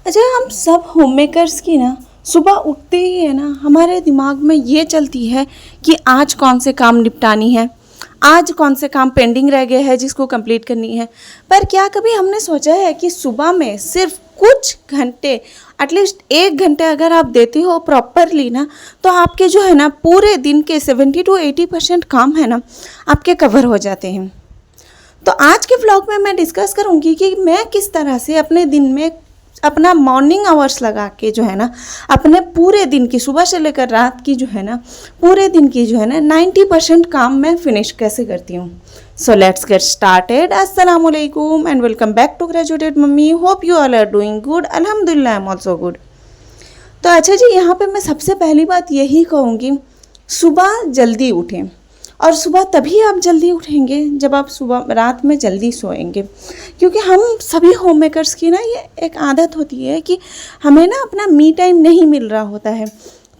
अच्छा, हम सब होम मेकर्स की ना सुबह उठते ही है ना हमारे दिमाग में ये चलती है कि आज कौन से काम निपटानी है, आज कौन से काम पेंडिंग रह गए हैं जिसको कंप्लीट करनी है। पर क्या कभी हमने सोचा है कि सुबह में सिर्फ कुछ घंटे, एटलीस्ट 1 घंटे अगर आप देते हो प्रॉपरली ना, तो आपके जो है ना पूरे दिन के 70 to 80% काम है ना आपके कवर हो जाते हैं। तो आज के व्लॉग में मैं डिस्कस करूंगी कि मैं किस तरह से अपने दिन में अपना मॉर्निंग आवर्स लगा के जो है ना अपने पूरे दिन की, सुबह से लेकर रात की जो है ना पूरे दिन की जो है ना 90% काम मैं फिनिश कैसे करती हूँ। So let's get started. अस्सलाम वालेकुम and welcome back to graduated mummy. Hope you all are doing good. अल्हम्दुलिल्लाह आई एम ऑल्सो गुड। तो अच्छा जी, यहाँ पे मैं सबसे पहली बात यही कहूँगी, सुबह जल्दी उठें। और सुबह तभी आप जल्दी उठेंगे जब आप सुबह रात में जल्दी सोएंगे, क्योंकि हम सभी होम मेकर्स की ना ये एक आदत होती है कि हमें ना अपना मी टाइम नहीं मिल रहा होता है।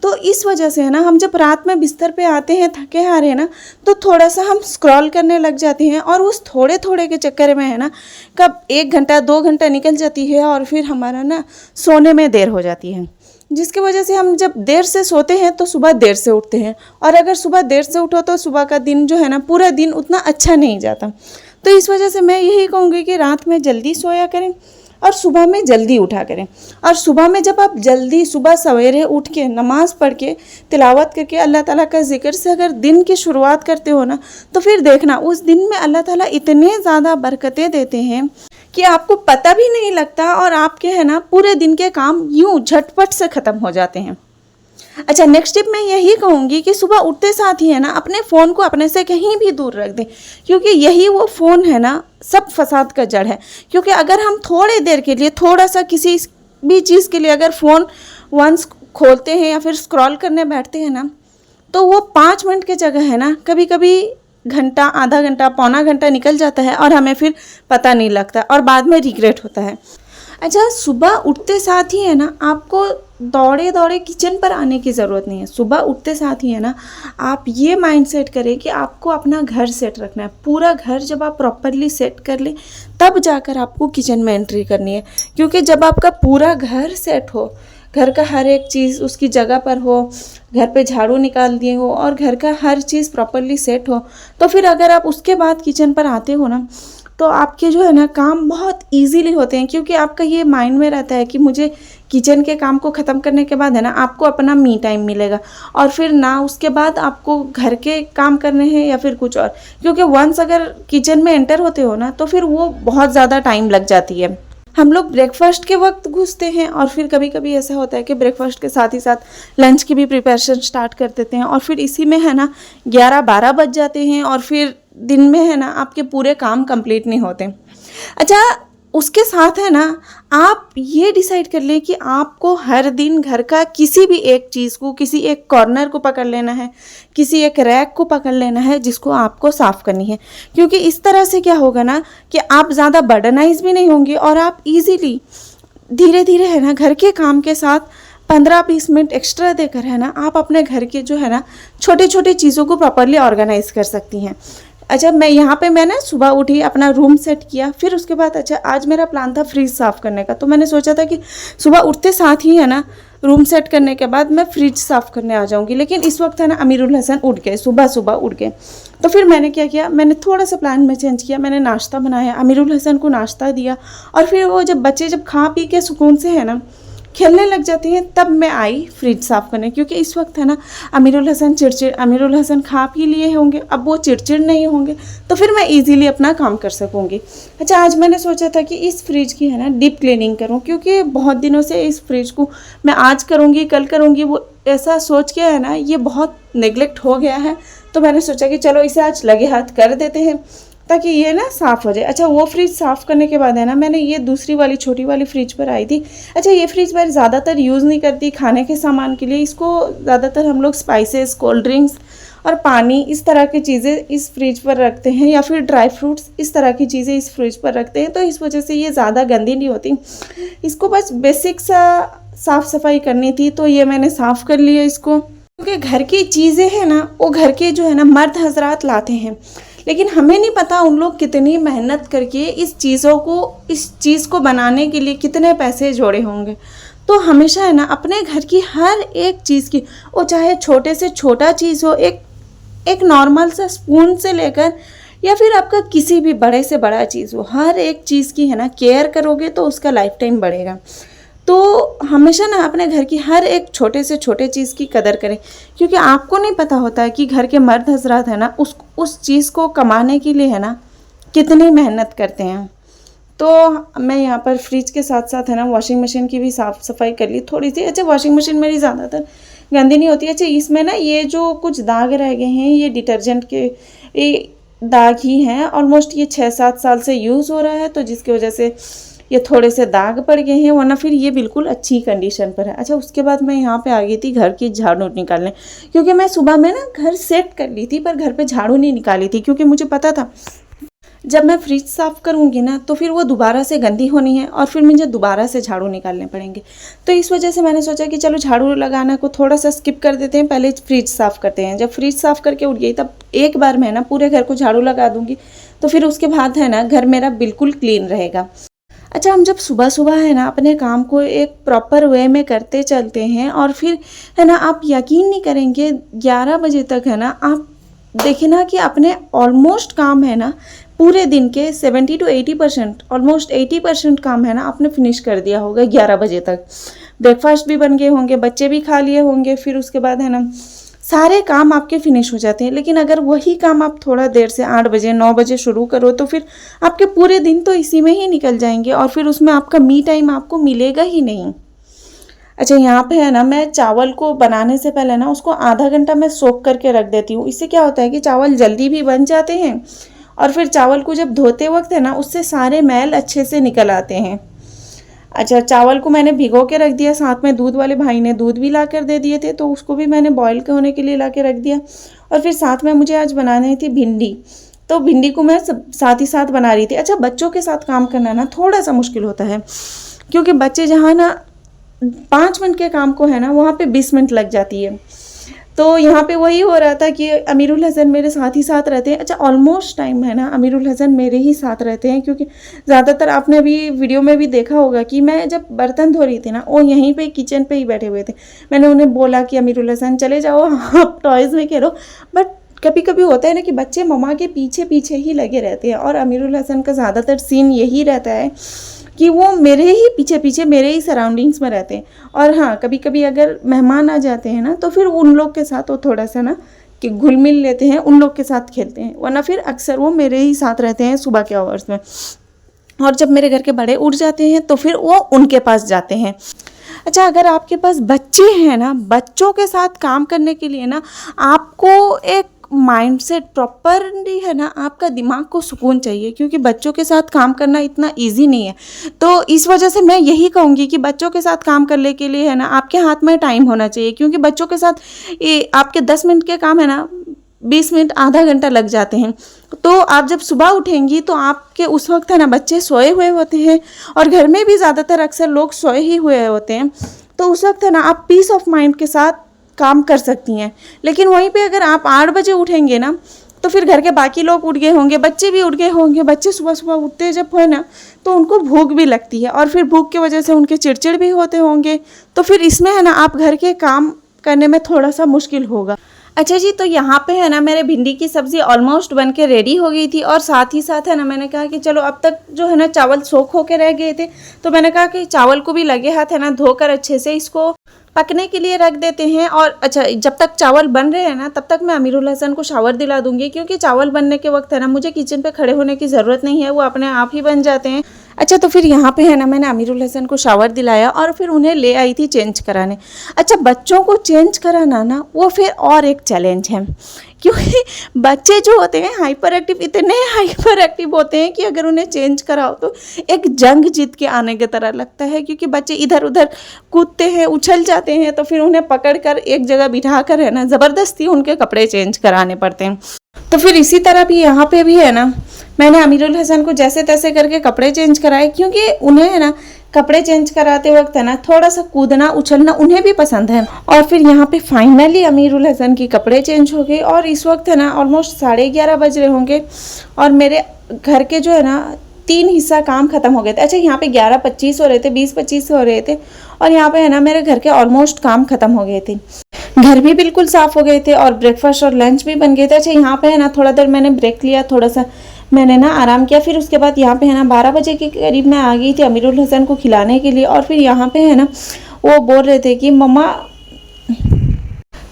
तो इस वजह से है ना हम जब रात में बिस्तर पे आते हैं थके हारे ना, तो थोड़ा सा हम स्क्रॉल करने लग जाते हैं और उस थोड़े थोड़े के चक्कर में है ना कब 1 घंटा 2 घंटा निकल जाती है और फिर हमारा ना सोने में देर हो जाती है, जिसकी वजह से हम जब देर से सोते हैं तो सुबह देर से उठते हैं। और अगर सुबह देर से उठो तो सुबह का दिन जो है ना पूरा दिन उतना अच्छा नहीं जाता। तो इस वजह से मैं यही कहूँगी कि रात में जल्दी सोया करें और सुबह में जल्दी उठा करें। और सुबह में जब आप जल्दी सुबह सवेरे उठ के नमाज़ पढ़ के तिलावत करके अल्लाह ताला का जिक्र से अगर दिन की शुरुआत करते हो ना, तो फिर देखना उस दिन में अल्लाह ताला इतने ज़्यादा बरकतें देते हैं कि आपको पता भी नहीं लगता और आपके है ना पूरे दिन के काम यूं झटपट से ख़त्म हो जाते हैं। अच्छा, नेक्स्ट टिप मैं यही कहूँगी कि सुबह उठते साथ ही है ना अपने फ़ोन को अपने से कहीं भी दूर रख दें, क्योंकि यही वो फ़ोन है ना सब फसाद का जड़ है। क्योंकि अगर हम थोड़ी देर के लिए थोड़ा सा किसी भी चीज़ के लिए अगर फ़ोन वंस खोलते हैं या फिर स्क्रॉल करने बैठते हैं ना, तो वो 5 मिनट की जगह है ना कभी कभी घंटा, आधा घंटा, पौना घंटा निकल जाता है और हमें फिर पता नहीं लगता और बाद में रिग्रेट होता है। अच्छा, सुबह उठते साथ ही है ना आपको दौड़े दौड़े किचन पर आने की ज़रूरत नहीं है। सुबह उठते साथ ही है ना आप ये माइंड सेट करें कि आपको अपना घर सेट रखना है। पूरा घर जब आप प्रॉपरली सेट कर लें तब जाकर आपको किचन में एंट्री करनी है, क्योंकि जब आपका पूरा घर सेट हो, घर का हर एक चीज़ उसकी जगह पर हो, घर पे झाड़ू निकाल दिए हो और घर का हर चीज़ प्रॉपरली सेट हो, तो फिर अगर आप उसके बाद किचन पर आते हो ना तो आपके जो है ना काम बहुत इजीली होते हैं, क्योंकि आपका ये माइंड में रहता है कि मुझे किचन के काम को ख़त्म करने के बाद है ना आपको अपना मी टाइम मिलेगा और फिर ना उसके बाद आपको घर के काम करने हैं या फिर कुछ और। क्योंकि वंस अगर किचन में एंटर होते हो ना तो फिर वो बहुत ज़्यादा टाइम लग जाती है। हम लोग ब्रेकफास्ट के वक्त घुसते हैं और फिर कभी कभी ऐसा होता है कि ब्रेकफास्ट के साथ ही साथ लंच की भी प्रिपरेशन स्टार्ट कर देते हैं और फिर इसी में है ना 11-12 बज जाते हैं और फिर दिन में है ना आपके पूरे काम कंप्लीट नहीं होते। अच्छा, उसके साथ है ना आप ये डिसाइड कर लें कि आपको हर दिन घर का किसी भी एक चीज़ को, किसी एक कॉर्नर को पकड़ लेना है, किसी एक रैक को पकड़ लेना है जिसको आपको साफ़ करनी है। क्योंकि इस तरह से क्या होगा ना कि आप ज़्यादा बर्डनाइज भी नहीं होंगे और आप इजीली धीरे धीरे है ना घर के काम के साथ 15-20 मिनट एक्स्ट्रा देकर है ना आप अपने घर के जो है ना छोटे छोटे चीज़ों को प्रॉपरली ऑर्गेनाइज कर सकती हैं। अच्छा, मैं यहाँ पे मैंने सुबह उठी, अपना रूम सेट किया, फिर उसके बाद अच्छा आज मेरा प्लान था फ्रिज साफ़ करने का, तो मैंने सोचा था कि सुबह उठते साथ ही है ना रूम सेट करने के बाद मैं फ्रिज साफ़ करने आ जाऊँगी। लेकिन इस वक्त है ना अमीरुल हसन उठ गए, सुबह सुबह उठ गए। तो फिर मैंने क्या किया, मैंने थोड़ा सा प्लान में चेंज किया, मैंने नाश्ता बनाया, अमीरुल हसन को नाश्ता दिया और फिर वो जब बच्चे जब खा पी के सुकून से है ना खेलने लग जाती हैं तब मैं आई फ्रिज साफ़ करने। क्योंकि इस वक्त है ना अमीरुल हसन खा पी लिए होंगे, अब वो चिड़चिड़ नहीं होंगे, तो फिर मैं इजीली अपना काम कर सकूँगी। अच्छा, आज मैंने सोचा था कि इस फ्रिज की है ना डीप क्लीनिंग करूँ, क्योंकि बहुत दिनों से इस फ्रिज को मैं आज करूँगी कल करूँगी वो ऐसा सोच के है ना ये बहुत नेगलेक्ट हो गया है। तो मैंने सोचा कि चलो इसे आज लगे हाथ कर देते हैं ताकि ये ना साफ़ हो जाए। अच्छा, वो फ्रिज साफ़ करने के बाद है ना मैंने ये दूसरी वाली छोटी वाली फ्रिज पर आई थी। अच्छा, ये फ्रिज मैं ज़्यादातर यूज़ नहीं करती खाने के सामान के लिए, इसको ज़्यादातर हम लोग स्पाइसेस, कोल्ड ड्रिंक्स और पानी इस तरह की चीज़ें इस फ्रिज पर रखते हैं, या फिर ड्राई फ्रूट्स इस तरह की चीज़ें इस फ्रिज पर रखते हैं। तो इस वजह से ये ज़्यादा गंदी नहीं होती। इसको बस बेसिक सा साफ़ सफाई करनी थी, तो ये मैंने साफ़ कर लिया इसको। क्योंकि घर की चीज़ें हैं ना, वो घर के जो है ना मर्द हजरात लाते हैं, लेकिन हमें नहीं पता उन लोग कितनी मेहनत करके इस चीज़ को बनाने के लिए कितने पैसे जोड़े होंगे। तो हमेशा है ना अपने घर की हर एक चीज़ की, वो चाहे छोटे से छोटा चीज़ हो, एक नॉर्मल सा स्पून से लेकर या फिर आपका किसी भी बड़े से बड़ा चीज़ हो, हर एक चीज़ की है ना केयर करोगे तो उसका लाइफ टाइम बढ़ेगा। तो हमेशा ना अपने घर की हर एक छोटे से छोटे चीज़ की कदर करें, क्योंकि आपको नहीं पता होता है कि घर के मर्द हजरात है ना उस चीज़ को कमाने के लिए है ना कितनी मेहनत करते हैं। तो मैं यहाँ पर फ्रिज के साथ साथ है ना वॉशिंग मशीन की भी साफ़ सफाई कर ली थोड़ी सी। अच्छा, वॉशिंग मशीन मेरी ज़्यादातर गंदी नहीं होती। अच्छा, इसमें ना ये जो कुछ दाग रह गए हैं, ये डिटर्जेंट के ये दाग ही हैं। ऑलमोस्ट ये 6-7 साल से यूज़ हो रहा है, तो जिसकी वजह से ये थोड़े से दाग पड़ गए हैं, वरना फिर ये बिल्कुल अच्छी कंडीशन पर है। अच्छा, उसके बाद मैं यहाँ पे आ गई थी घर की झाड़ू निकालने, क्योंकि मैं सुबह में ना घर सेट कर ली थी पर घर पे झाड़ू नहीं निकाली थी, क्योंकि मुझे पता था जब मैं फ्रिज साफ़ करूँगी ना तो फिर वो दोबारा से गंदी होनी है और फिर मुझे दोबारा से झाड़ू निकालने पड़ेंगे। तो इस वजह से मैंने सोचा कि चलो झाड़ू लगाना को थोड़ा सा स्किप कर देते हैं, पहले फ्रिज साफ़ करते हैं। जब फ्रिज साफ़ करके उठ गई तब एक बार मैं ना पूरे घर को झाड़ू लगा दूँगी, तो फिर उसके बाद है ना घर मेरा बिल्कुल क्लीन रहेगा। अच्छा, हम जब सुबह सुबह है ना अपने काम को एक प्रॉपर वे में करते चलते हैं और फिर है ना आप यकीन नहीं करेंगे 11 बजे तक है ना आप देखिए ना कि अपने ऑलमोस्ट काम है ना पूरे दिन के 70 to 80%, ऑलमोस्ट 80% काम है ना आपने फिनिश कर दिया होगा 11 बजे तक। ब्रेकफास्ट भी बन गए होंगे, बच्चे भी खा लिए होंगे, फिर उसके बाद है ना सारे काम आपके फिनिश हो जाते हैं। लेकिन अगर वही काम आप थोड़ा देर से 8 बजे 9 बजे शुरू करो तो फिर आपके पूरे दिन तो इसी में ही निकल जाएंगे और फिर उसमें आपका मी टाइम आपको मिलेगा ही नहीं। अच्छा, यहाँ पे है ना मैं चावल को बनाने से पहले ना उसको आधा घंटा मैं सोक करके रख देती हूँ। इससे क्या होता है कि चावल जल्दी भी बन जाते हैं और फिर चावल को जब धोते वक्त है ना उससे सारे मैल अच्छे से निकल आते हैं। अच्छा, चावल को मैंने भिगो के रख दिया, साथ में दूध वाले भाई ने दूध भी ला कर दे दिए थे, तो उसको भी मैंने बॉईल होने के लिए ला के रख दिया। और फिर साथ में मुझे आज बनानी थी भिंडी, तो भिंडी को मैं साथ ही साथ बना रही थी। अच्छा, बच्चों के साथ काम करना ना थोड़ा सा मुश्किल होता है, क्योंकि बच्चे जहाँ ना 5 मिनट के काम को है ना वहाँ पे 20 मिनट लग जाती है। तो यहाँ पे वही हो रहा था कि अमीरुल हसन मेरे साथ ही साथ रहते हैं। अच्छा, ऑलमोस्ट टाइम है ना अमीरुल हसन मेरे ही साथ रहते हैं, क्योंकि ज़्यादातर आपने अभी वीडियो में भी देखा होगा कि मैं जब बर्तन धो रही थी ना वो यहीं पे किचन पे ही बैठे हुए थे। मैंने उन्हें बोला कि अमीरुल हसन चले जाओ, आप टॉयज़ में खेलो, बट कभी कभी होता है ना कि बच्चे मम्मा के पीछे पीछे ही लगे रहते हैं, और अमीरुल हसन का ज़्यादातर सीन यही रहता है कि वो मेरे ही पीछे पीछे मेरे ही सराउंडिंग्स में रहते हैं। और हाँ, कभी कभी अगर मेहमान आ जाते हैं ना तो फिर उन लोग के साथ वो थोड़ा सा ना कि घुल मिल लेते हैं, उन लोग के साथ खेलते हैं, वरना फिर अक्सर वो मेरे ही साथ रहते हैं सुबह के आवर्स में। और जब मेरे घर के बड़े उठ जाते हैं तो फिर वो उनके पास जाते हैं। अच्छा, अगर आपके पास बच्चे हैं ना, बच्चों के साथ काम करने के लिए ना आपको एक माइंडसेट प्रॉपरली है ना आपका दिमाग को सुकून चाहिए, क्योंकि बच्चों के साथ काम करना इतना इजी नहीं है। तो इस वजह से मैं यही कहूँगी कि बच्चों के साथ काम करने के लिए है ना आपके हाथ में टाइम होना चाहिए, क्योंकि बच्चों के साथ ये आपके 10 मिनट के काम है ना 20 मिनट आधा घंटा लग जाते हैं। तो आप जब सुबह उठेंगी तो आपके उस वक्त है ना बच्चे सोए हुए होते हैं, और घर में भी ज़्यादातर अक्सर लोग सोए ही हुए होते हैं, तो उस वक्त है ना आप पीस ऑफ माइंड के साथ काम कर सकती हैं। लेकिन वहीं पे अगर आप 8 बजे उठेंगे ना तो फिर घर के बाकी लोग उठ गए होंगे, बच्चे भी उठ गए होंगे। बच्चे सुबह सुबह उठते जब हो ना तो उनको भूख भी लगती है, और फिर भूख की वजह से उनके चिड़चिड़ भी होते होंगे, तो फिर इसमें है ना आप घर के काम करने में थोड़ा सा मुश्किल होगा। अच्छा जी, तो यहाँ पे है ना मेरे भिंडी की सब्ज़ी ऑलमोस्ट बन के रेडी हो गई थी, और साथ ही साथ है ना मैंने कहा कि चलो अब तक जो है ना चावल सोख होके रह गए थे, तो मैंने कहा कि चावल को भी लगे हाथ है ना धोकर अच्छे से इसको पकने के लिए रख देते हैं। और अच्छा, जब तक चावल बन रहे हैं ना तब तक मैं अमीरुल हसन को शावर दिला दूंगी, क्योंकि चावल बनने के वक्त है ना मुझे किचन पे खड़े होने की ज़रूरत नहीं है, वो अपने आप ही बन जाते हैं। अच्छा, तो फिर यहाँ पे है ना मैंने अमीरुल हसन को शावर दिलाया और फिर उन्हें ले आई थी चेंज कराने। अच्छा, बच्चों को चेंज कराना ना वो फिर और एक चैलेंज है, क्योंकि बच्चे जो होते हैं हाइपर एक्टिव, इतने हाइपर एक्टिव होते हैं कि अगर उन्हें चेंज कराओ तो एक जंग जीत के आने की तरह लगता है, क्योंकि बच्चे इधर उधर कूदते हैं, उछल जाते हैं, तो फिर उन्हें पकड़ कर एक जगह बिठा कर है ना ज़बरदस्ती उनके कपड़े चेंज कराने पड़ते हैं। तो फिर इसी तरह भी यहाँ पे भी है ना मैंने अमीरुल हसन को जैसे तैसे करके कपड़े चेंज कराए, क्योंकि उन्हें है ना कपड़े चेंज कराते वक्त है ना थोड़ा सा कूदना उछलना उन्हें भी पसंद है। और फिर यहाँ पे फाइनली अमीरुल हसन की कपड़े चेंज हो गए और इस वक्त है ना ऑलमोस्ट 11:30 बज रहे होंगे और मेरे घर के जो है ना 3 हिस्सा काम खत्म हो गए थे। अच्छा, यहाँ पे 11:25 हो रहे थे, 20:25 हो रहे थे और यहाँ पे है ना मेरे घर के ऑलमोस्ट काम खत्म हो गए थे। घर भी बिल्कुल साफ हो गए थे और ब्रेकफास्ट और लंच भी बन गए थे। अच्छा, यहाँ पे है ना थोड़ा देर मैंने ब्रेक लिया, थोड़ा सा मैंने ना आराम किया। फिर उसके बाद यहाँ पे है ना 12 बजे के करीब मैं आ गई थी अमीरुल हसन को खिलाने के लिए। और फिर यहाँ पे है ना वो बोल रहे थे कि मम्मा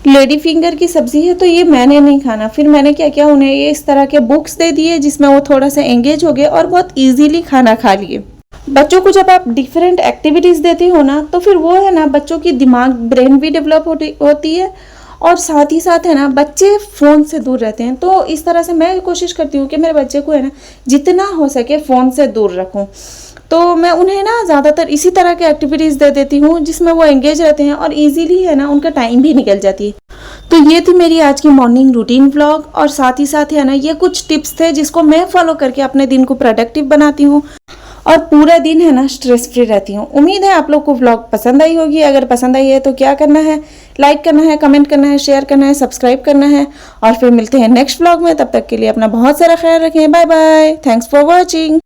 लेडी फिंगर की सब्जी है तो ये मैंने नहीं खाना। फिर मैंने क्या किया, उन्हें ये इस तरह के बुक्स दे दिए जिसमें वो थोड़ा सा एंगेज हो गए और बहुत इजीली खाना खा लिए। बच्चों को जब आप डिफरेंट एक्टिविटीज़ देते हो ना तो फिर वो है ना बच्चों की दिमाग ब्रेन भी डेवलप होती है और साथ ही साथ है ना बच्चे फ़ोन से दूर रहते हैं। तो इस तरह से मैं कोशिश करती हूँ कि मेरे बच्चे को है ना जितना हो सके फ़ोन से दूर रखूँ। तो मैं उन्हें ना ज़्यादातर इसी तरह के एक्टिविटीज़ दे देती हूँ जिसमें वो एंगेज रहते हैं और इजीली है ना उनका टाइम भी निकल जाती है। तो ये थी मेरी आज की मॉर्निंग रूटीन व्लॉग और साथ ही साथ है ना ये कुछ टिप्स थे जिसको मैं फॉलो करके अपने दिन को प्रोडक्टिव बनाती हूँ और पूरा दिन है ना स्ट्रेस फ्री रहती हूँ। उम्मीद है आप लोग को व्लॉग पसंद आई होगी। अगर पसंद आई है तो क्या करना है, लाइक करना है, कमेंट करना है, शेयर करना है, सब्सक्राइब करना है और फिर मिलते हैं नेक्स्ट व्लॉग में। तब तक के लिए अपना बहुत सारा ख्याल रखें। Bye bye, thanks for watching.